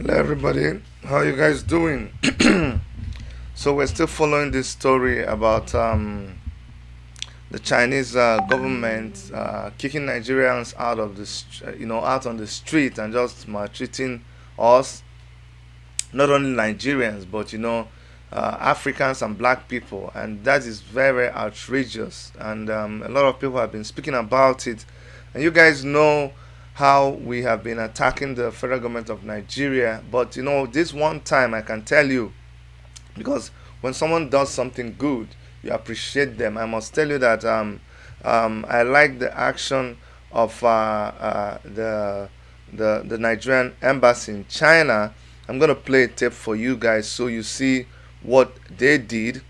Hello everybody, how you guys doing? So we're still following this story about the Chinese government kicking Nigerians out of out on the street and just maltreating us, not only Nigerians but Africans and black people, and that is very outrageous. And a lot of people have been speaking about it, and you guys know how we have been attacking the federal government of Nigeria. But this one time I can tell you, because when someone does something good, you appreciate them. I must tell you that I like the action of the Nigerian embassy in China. I'm gonna play a tape for you guys so you see what they did.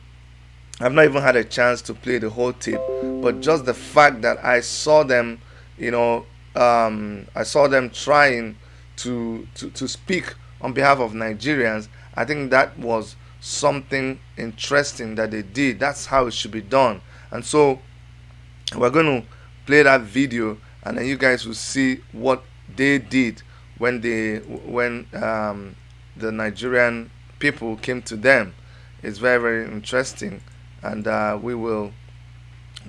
I've not even had a chance to play the whole tape, but just the fact that I saw them, I saw them trying to speak on behalf of Nigerians. I think that was something interesting that they did. That's how it should be done. And so we're going to play that video, and then you guys will see what they did when the Nigerian people came to them. It's very, very interesting, and we will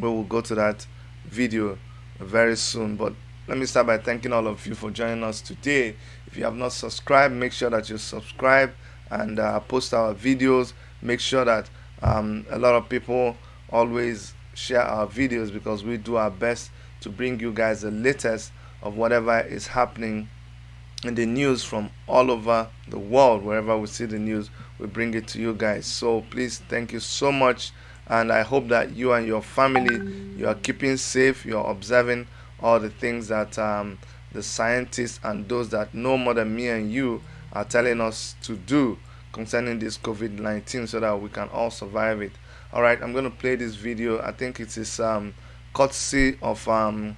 go to that video very soon. But let me start by thanking all of you for joining us today. If you have not subscribed, make sure that you subscribe and post our videos. Make sure that a lot of people always share our videos, because we do our best to bring you guys the latest of whatever is happening in the news from all over the world. Wherever we see the news, we bring it to you guys. So please, thank you so much, and I hope that you and your family, you are keeping safe, you are observing all the things that the scientists and those that know more than me and you are telling us to do concerning this COVID-19, so that we can all survive it. All right, I'm going to play this video. I think it is courtesy of Al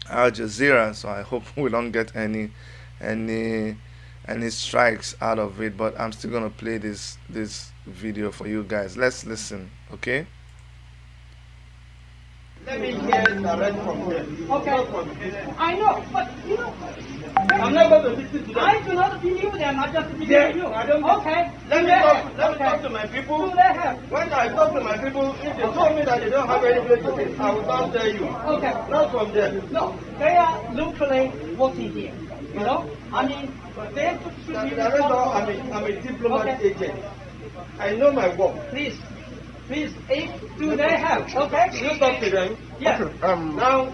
Jazeera, so I hope we don't get any strikes out of it, but I'm still going to play this video for you guys. Let's listen, okay? Let me hear direct from them. Okay. I know, but I'm not going to listen to them. I do not believe them. I just believe Yes, you. I don't. Okay. Let me talk to my people. Do they have? When I talk to my people, if they told me that they don't have any place to sit, I will not tell you. Okay. Not from them. No, they are locally working here. I mean, they should be responsible. I'm a diplomat Okay. agent. I know my work. Please, if do they have? Okay. You talk to them. Yes. Now,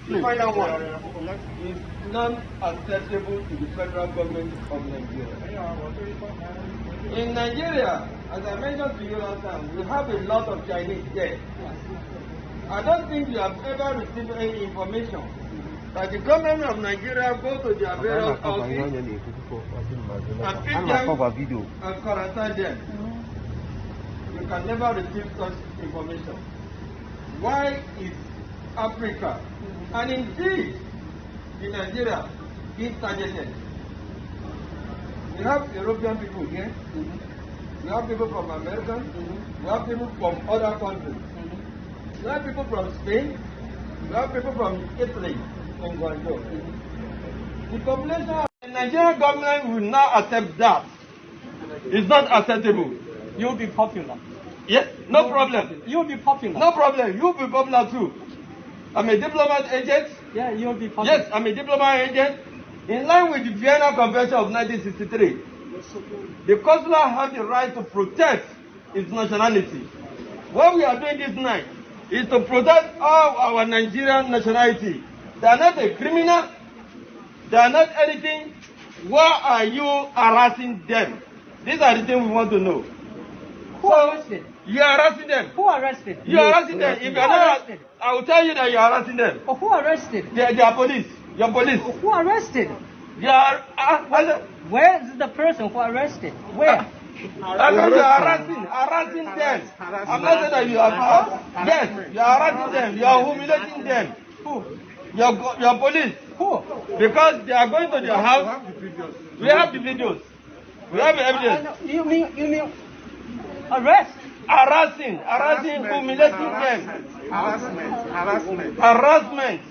the final one is non-acceptable to the federal government of Nigeria. In Nigeria, as I mentioned to you last time, we have a lot of Chinese there. I don't think you have ever received any information that the government of Nigeria go to their various houses and pick them and quarantine them. You can never receive such information. Why is Africa, and indeed in Nigeria, being targeted? We have European people here, we have people from America, we have people from other countries, we have people from Spain, we have people from Italy and Guangzhou. The population of the Nigerian government will not accept that. It's not acceptable. You'll be popular. Yes, no problem. You'll be popular. No problem. You'll be popular too. I'm a diplomat agent. Yeah, you'll be popular. Yes, I'm a diplomat agent. In line with the Vienna Convention of 1963, the consular has the right to protect its nationality. What we are doing this night is to protect all our Nigerian nationality. They are not a criminal. They are not anything. Why are you harassing them? These are the things we want to know. Who arrested? You are harassing them. Who arrested? You are harassing them. If you are not, arrested? I will tell you that you are harassing them. Oh, who arrested? They are police. Your police. Who arrested? You are. Where is the person who arrested? Where? I said you are harassing them. I'm not saying that you are. Yes, you are harassing them. You are humiliating them. Who? Your police. Who? Because they are going to their house. We have the videos. We have the evidence. You mean arrest? Harassing, humiliating them. Harassment.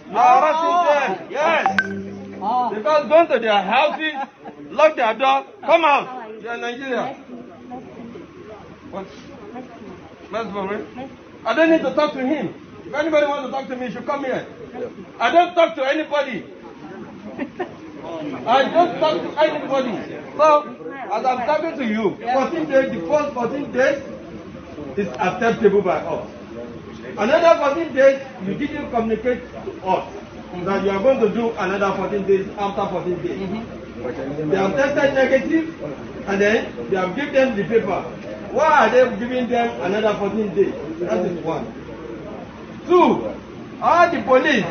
You are harassing them. Yes. Oh. Because going to their houses, lock their door, come out. You are in Nigeria. What? I don't need to talk to him. If anybody wants to talk to me, he should come here. I don't talk to anybody. I don't talk to anybody. So, as I'm talking to you, 14 days, the first 14 days is acceptable by us. Another 14 days, you didn't communicate to us that you are going to do another 14 days after 14 days. They have tested negative, and then they have given them the paper. Why are they giving them another 14 days? That is one. Two, all the police,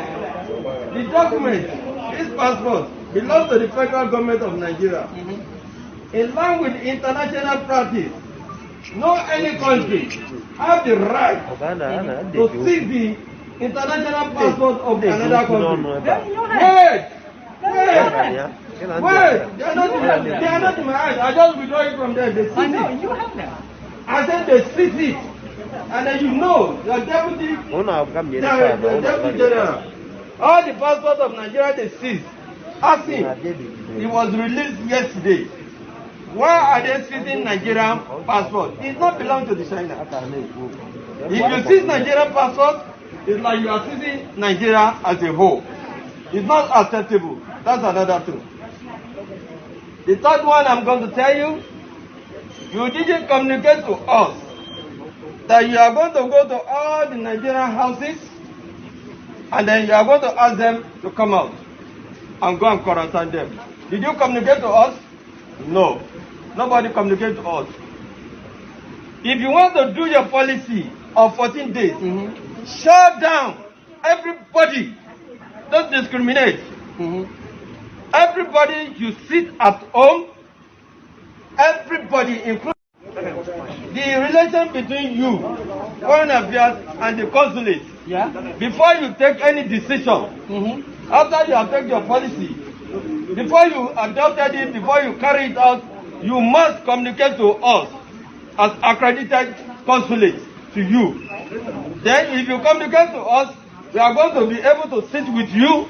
the documents, this passport belongs to the federal government of Nigeria. In line with international practice, no any country have the right to seize the international passport of another country. Wait! They are not in my eyes. I just withdraw it from them. They seize I know, it. you have them. I said they seize it. And then you know, your deputy, the deputy general, all the passports of Nigeria they seized. Ask him, he was released yesterday. Why are they seizing Nigerian passport? It does not belong to the China. If you seize Nigerian passport, it's like you are seizing Nigeria as a whole. It's not acceptable. That's another thing. The third one I'm going to tell you, you didn't communicate to us that you are going to go to all the Nigerian houses and then you are going to ask them to come out and go and quarantine them. Did you communicate to us? No. Nobody communicated to us. If you want to do your policy of 14 days, shut down everybody. Don't discriminate. Everybody, you sit at home. Everybody, including the relation between you, foreign affairs, and the consulate. Yeah. Before you take any decision, after you have taken your policy, before you adopted it, before you carry it out, you must communicate to us as accredited consulate to you. Then if you communicate to us, we are going to be able to sit with you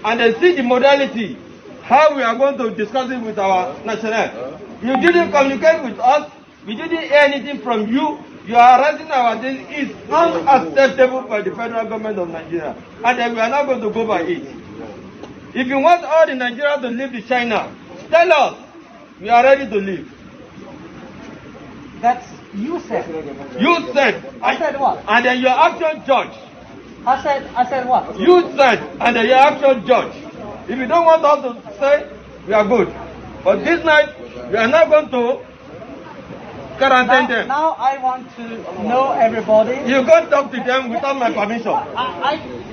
and then see the modality, how we are going to discuss it with our national. You didn't communicate with us, we didn't hear anything from you. You are raising our thing is unacceptable by the federal government of Nigeria. And then we are not going to go by it. If you want all the Nigerians to leave the China, tell us. We are ready to leave. That's you said. You said. I said what? And then your actual judge. I said what? You said, and then your actual judge. If you don't want us to say, we are good. But this night, we are not going to quarantine them. Now I want to know everybody. You can't talk to them without my permission.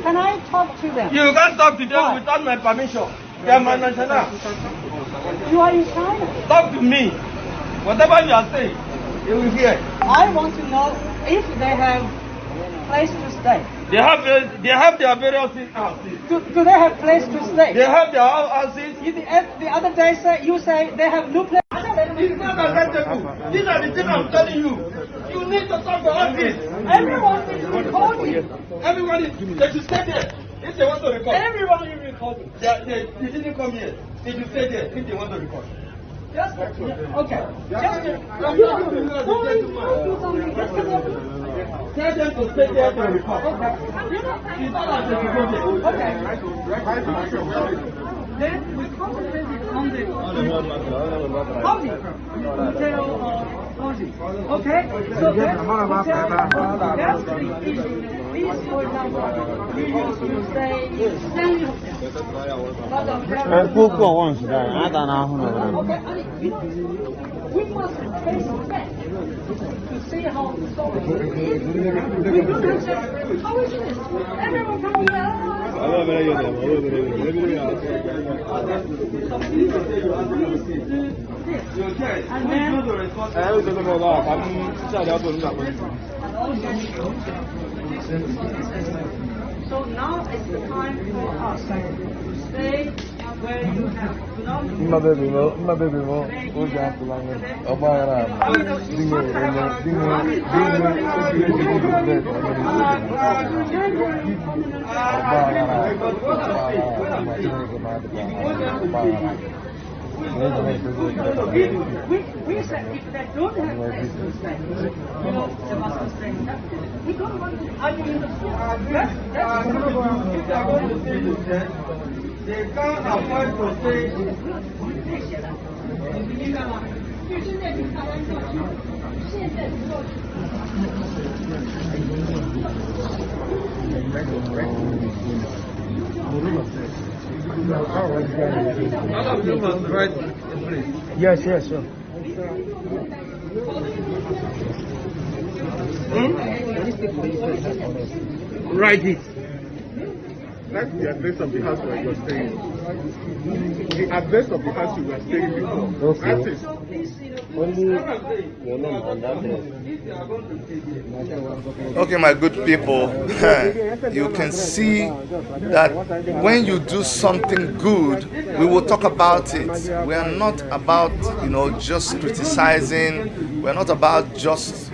Can I talk to them? You can't talk to them without my permission. They are my national. You are in China. Talk to me. Whatever you are saying, you will hear. I want to know if they have place to stay. They have their various houses. Do they have place to stay? They have their houses. The other day you say they have no place. It's not acceptable. These are the things I'm telling you. You need to talk about this. Everyone is recording. Everybody, they should stay there. If they want to record. Everyone is recording. They didn't come here. They should stay there if they want to record. Just okay. Tell them to stay there to record. Okay. It's not like they should go there. Okay. Then we concentrated on the housing. Housing. Okay? So that's the issue. These, for example, we used to say standing we must face back to see how the story is. We couldn't say, how is this? Everyone can be So now is the time for us to stay where you have belonged. We accept people that don't have less respect. You know, they must respect that. We don't want to argue in the school. That's If they are going to say the same, they can't afford to say all of you must write the place. Yes, yes, sure. Write it. That's the address of the house where you are staying. The address of the house you were staying before. Okay. That is. Only your name and address. Okay, my good people, you can see that when you do something good, we will talk about it. We are not about, just criticizing. We're not about just,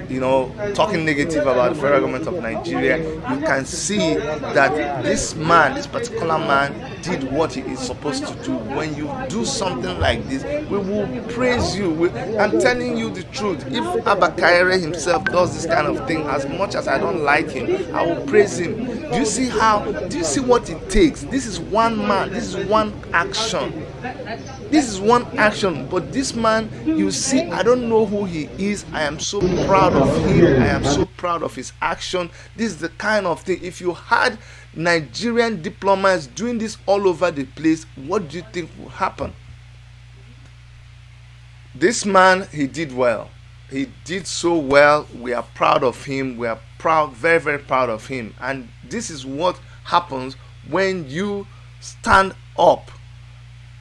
talking negative about the federal government of Nigeria. You can see that this particular man, did what he is supposed to do. When you do something like this, we will praise you. I'm telling you the truth. If Abakare himself does this kind of thing, as much as I don't like him, I will praise him. Do you see what it takes? This is one man. This is one action. This is one action, but this man, you see, I don't know who he is. I am so proud of him. I am so proud of his action. This is the kind of thing, if you had Nigerian diplomats doing this all over the place, what do you think will happen? This man, he did well. He did so well. We are proud of him. We are proud, very, very proud of him. And this is what happens when you stand up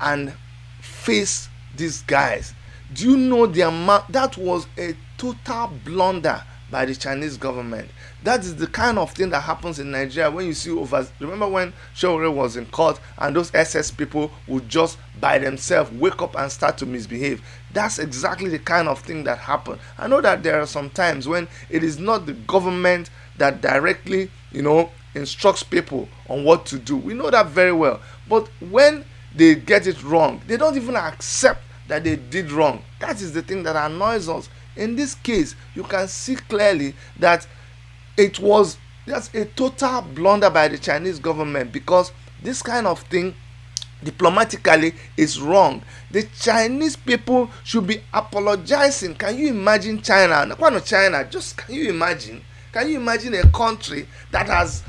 and face these guys. Do you know the amount? That was a total blunder by the Chinese government. That is the kind of thing that happens in Nigeria when you see remember when Showore was in court and those SS people would just by themselves wake up and start to misbehave. That's exactly the kind of thing that happened. I know that there are some times when it is not the government that directly, instructs people on what to do. We know that very well. But when they get it wrong, they don't even accept that they did wrong. That is the thing that annoys us. In this case, you can see clearly that it was just a total blunder by the Chinese government, because this kind of thing diplomatically is wrong. The Chinese people should be apologizing. Can you imagine China? Just can you imagine? Can you imagine a country that has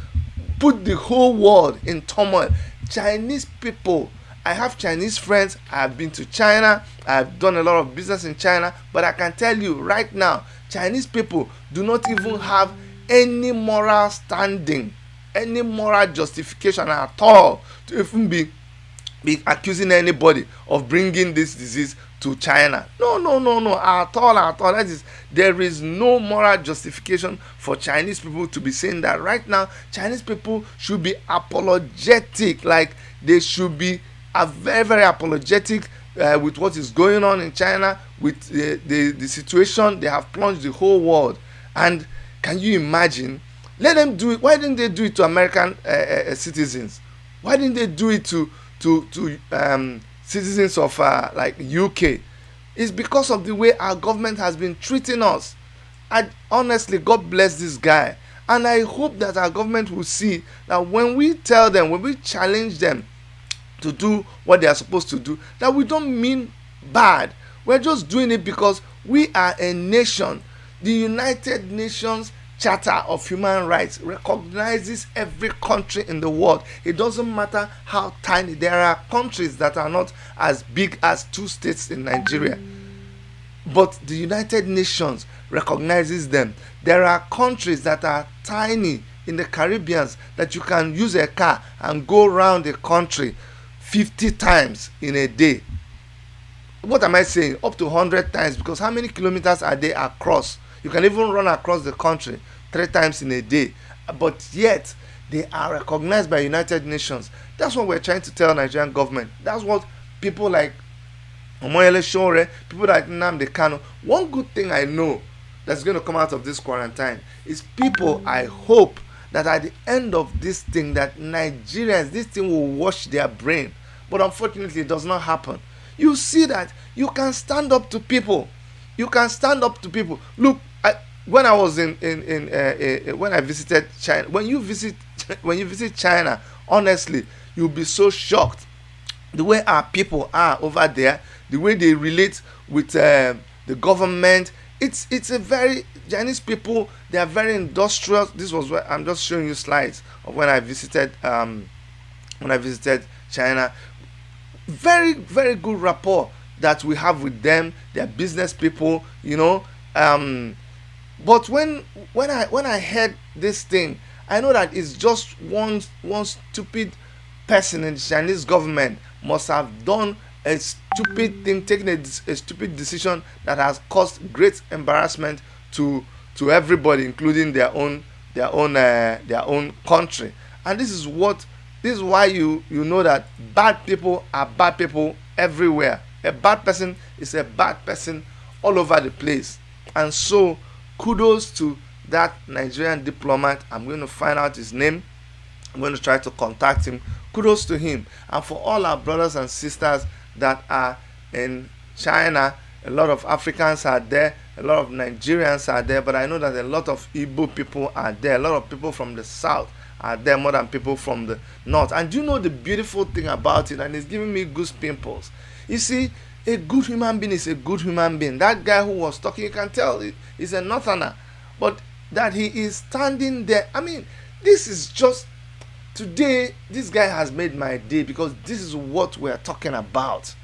put the whole world in turmoil? Chinese people, I have Chinese friends. I have been to China. I have done a lot of business in China. But I can tell you right now, Chinese people do not even have any moral standing, any moral justification at all to even be accusing anybody of bringing this disease to China. No, at all. There is no moral justification for Chinese people to be saying that. Right now, Chinese people should be apologetic. Like, they should be very, very apologetic with what is going on in China, with the situation. They have plunged the whole world. And can you imagine? Let them do it. Why didn't they do it to American citizens? Why didn't they do it to citizens of like UK? It's because of the way our government has been treating us. Honestly, God bless this guy. And I hope that our government will see that when we tell them, when we challenge them to do what they are supposed to do, that we don't mean bad. We're just doing it because we are a nation. The United Nations Charter of Human Rights recognizes every country in the world. It doesn't matter how tiny. There are countries that are not as big as 2 states in Nigeria, but the United Nations recognizes them. There are countries that are tiny in the Caribbean that you can use a car and go around the country 50 times in a day. What am I saying? Up to 100 times, because how many kilometers are they across? You can even run across the country 3 times in a day. But yet, they are recognized by United Nations. That's what we're trying to tell Nigerian government. That's what people like Omoyele Sowore, people like Nnamdi Kanu. One good thing I know that's going to come out of this quarantine is people, I hope, that at the end of this thing, that Nigerians, this thing will wash their brain. But unfortunately, it does not happen. you see that you can stand up to people. You can stand up to people. Look, when I was when I visited China, when you visit when you visit China, honestly, you'll be so shocked the way our people are over there, the way they relate with the government. It's a very Chinese people. They are very industrious. This was where I'm just showing you slides of when I visited China. Very, very good rapport that we have with them. They're business people, you know. But when I heard this thing, I know that it's just one stupid person in the Chinese government must have done a stupid thing, taken a stupid decision that has caused great embarrassment to everybody, including their own country. And this is why you know that bad people are bad people everywhere. A bad person is a bad person all over the place. And so kudos to that Nigerian diplomat. I'm going to find out his name. I'm going to try to contact him. Kudos to him. And for all our brothers and sisters that are in China, a lot of Africans are there, a lot of Nigerians are there, but I know that a lot of Igbo people are there, a lot of people from the south are there more than people from the north. And you know the beautiful thing about it, and it's giving me goose pimples. You see, a good human being is a good human being. That guy who was talking, you can tell he's a northerner, but that he is standing there. I mean, this is just today. This guy has made my day, because this is what we're talking about.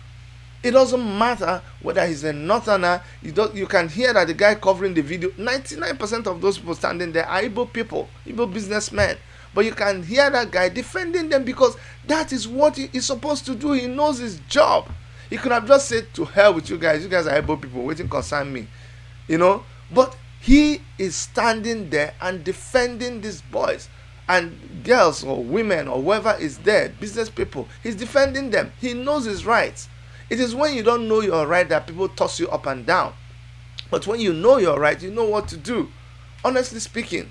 It doesn't matter whether he's a northerner. You can hear that the guy covering the video, 99% of those people standing there are Igbo people, Igbo businessmen. But you can hear that guy defending them, because that is what he is supposed to do. He knows his job. He could have just said, to hell with you guys. You guys are Igbo people. Waiting concern me. You know? But he is standing there and defending these boys and girls or women or whoever is there, business people. He's defending them. He knows his rights. It is when you don't know your right that people toss you up and down. But when you know your right, you know what to do. Honestly speaking,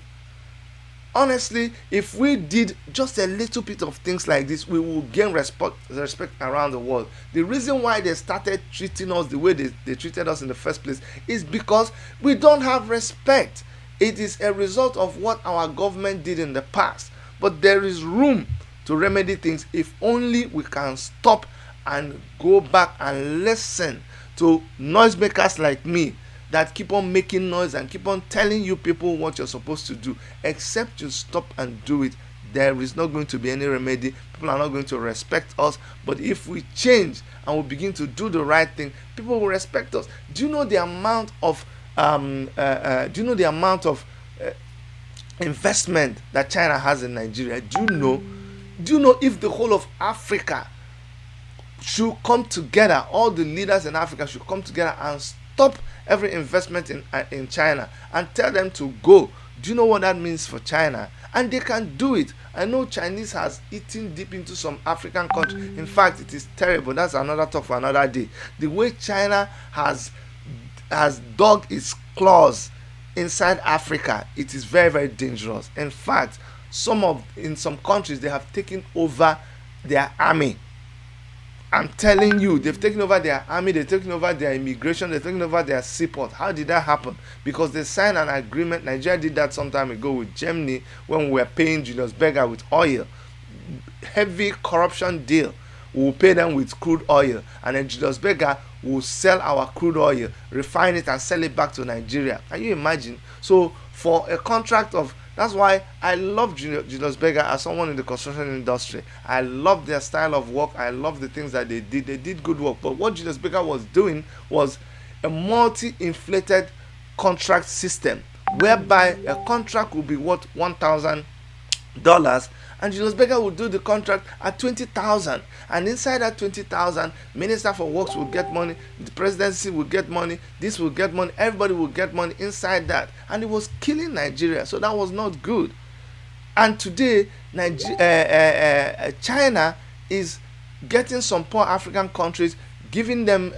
if we did just a little bit of things like this, we will gain respect around the world. The reason why they started treating us the way they treated us in the first place is because we don't have respect. It is a result of what our government did in the past. But there is room to remedy things if only we can stop and go back and listen to noisemakers like me that keep on making noise and keep on telling you people what you're supposed to do. Except you stop and do it, there is not going to be any remedy. People are not going to respect us. But if we change and we begin to do the right thing, people will respect us. Do you know the amount of investment that China has in Nigeria? Do you know if the whole of Africa should come together, all the leaders in Africa should come together and stop every investment in China and tell them to go? Do you know what that means for China? And they can do it. I know Chinese has eaten deep into some African countries. In fact, it is terrible. That's another talk for another day. The way China has dug its claws inside Africa, it is very, very dangerous. In fact, in some countries they have taken over their army. I'm telling you, they've taken over their army, they've taken over their immigration, they've taken over their seaport. How did that happen? Because they signed an agreement. Nigeria did that some time ago with Germany when we were paying Julius Berger with oil. Heavy corruption deal. We will pay them with crude oil, and then Julius Berger will sell our crude oil, refine it, and sell it back to Nigeria. Can you imagine? So for a contract of, that's why I love Julius Berger as someone in the construction industry. I love their style of work. I love the things that they did. They did good work. But what Julius Berger was doing was a multi-inflated contract system, whereby a contract will be worth $1,000, and Julius Berger will do the contract at $20,000, and inside that $20,000, Minister for Works will get money, the presidency will get money, this will get money, everybody will get money inside that, and it was killing Nigeria. So that was not good. And today, China is getting some poor African countries, giving them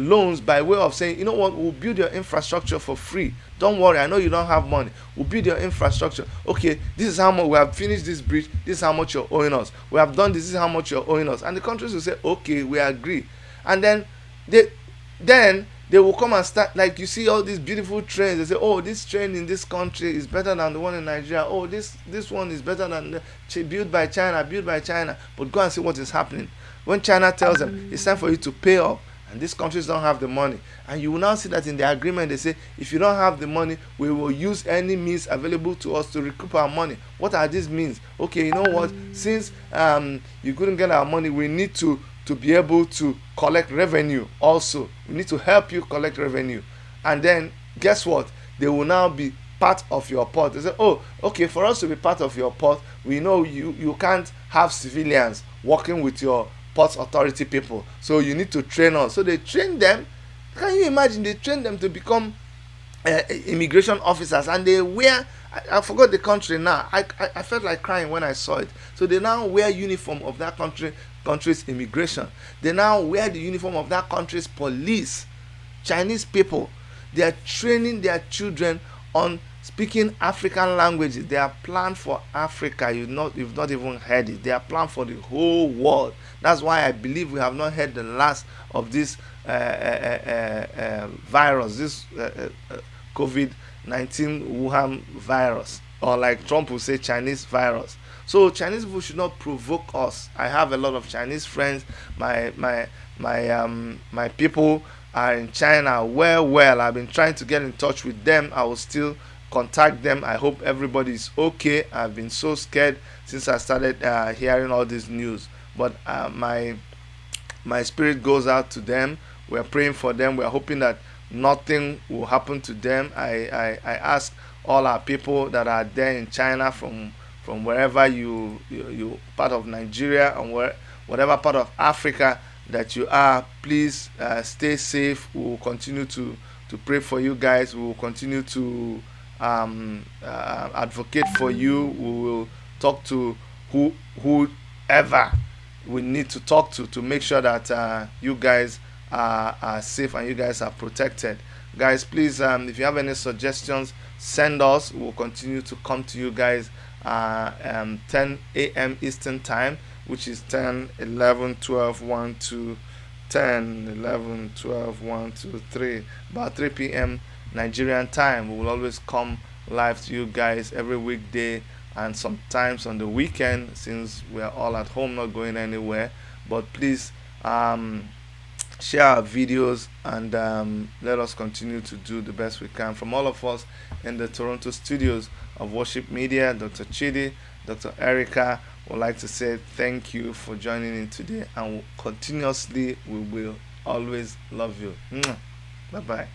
loans by way of saying, you know what, we'll build your infrastructure for free. Don't worry, I know you don't have money. We'll build your infrastructure. Okay, this is how much we have finished this bridge. This is how much you're owing us. We have done this. This is how much you're owing us. And the countries will say, okay, we agree. And they then they will come and start, like you see all these beautiful trains. They say, oh, this train in this country is better than the one in Nigeria. Oh, this one is better than built by China, built by China. But go and see what is happening when China tells them it's time for you to pay up, and these countries don't have the money. And you will now see that in the agreement they say, if you don't have the money, we will use any means available to us to recoup our money. What are these means? Okay, you know what, since you couldn't get our money, we need to be able to collect revenue also. We need to help you collect revenue. And then guess what, they will now be part of your port. They say, oh, okay, for us to be part of your port, we know you can't have civilians working with your port authority people, so you need to train us. So they train them. Can you imagine? They train them to become immigration officers, and they wear, I forgot the country now. I felt like crying when I saw it. So they now wear uniform of that country's immigration. They now wear the uniform of that country's police. Chinese people, they are training their children on speaking African languages. They are planned for Africa. You've not even heard it. They are planned for the whole world. That's why I believe we have not heard the last of this virus, this COVID-19 Wuhan virus, or like Trump will say, Chinese virus. So Chinese people should not provoke us. I have a lot of Chinese friends. My people are in China. Well, I've been trying to get in touch with them. I will still contact them. I hope everybody is okay. I've been so scared since I started hearing all this news. But my spirit goes out to them. We're praying for them. We're hoping that nothing will happen to them. I ask all our people that are there in China, from wherever you part of Nigeria and whatever part of Africa that you are, please stay safe. We will continue to pray for you guys. We will continue to advocate for you. We will talk to whoever we need to talk to make sure that you guys are safe and you guys are protected. Guys, please, if you have any suggestions, send us. We'll continue to come to you guys 10 a.m. Eastern time, which is 10, 11, 12, 1, 2, 10, 11, 12, 1, 2, 3, about 3 p.m. Nigerian time. We will always come live to you guys every weekday and sometimes on the weekend, since we are all at home, not going anywhere. But please share our videos and let us continue to do the best we can. From all of us in the Toronto studios of Worship Media, Dr. Chidi, Dr. Erica, would like to say thank you for joining in today, and continuously we will always love you. Bye bye.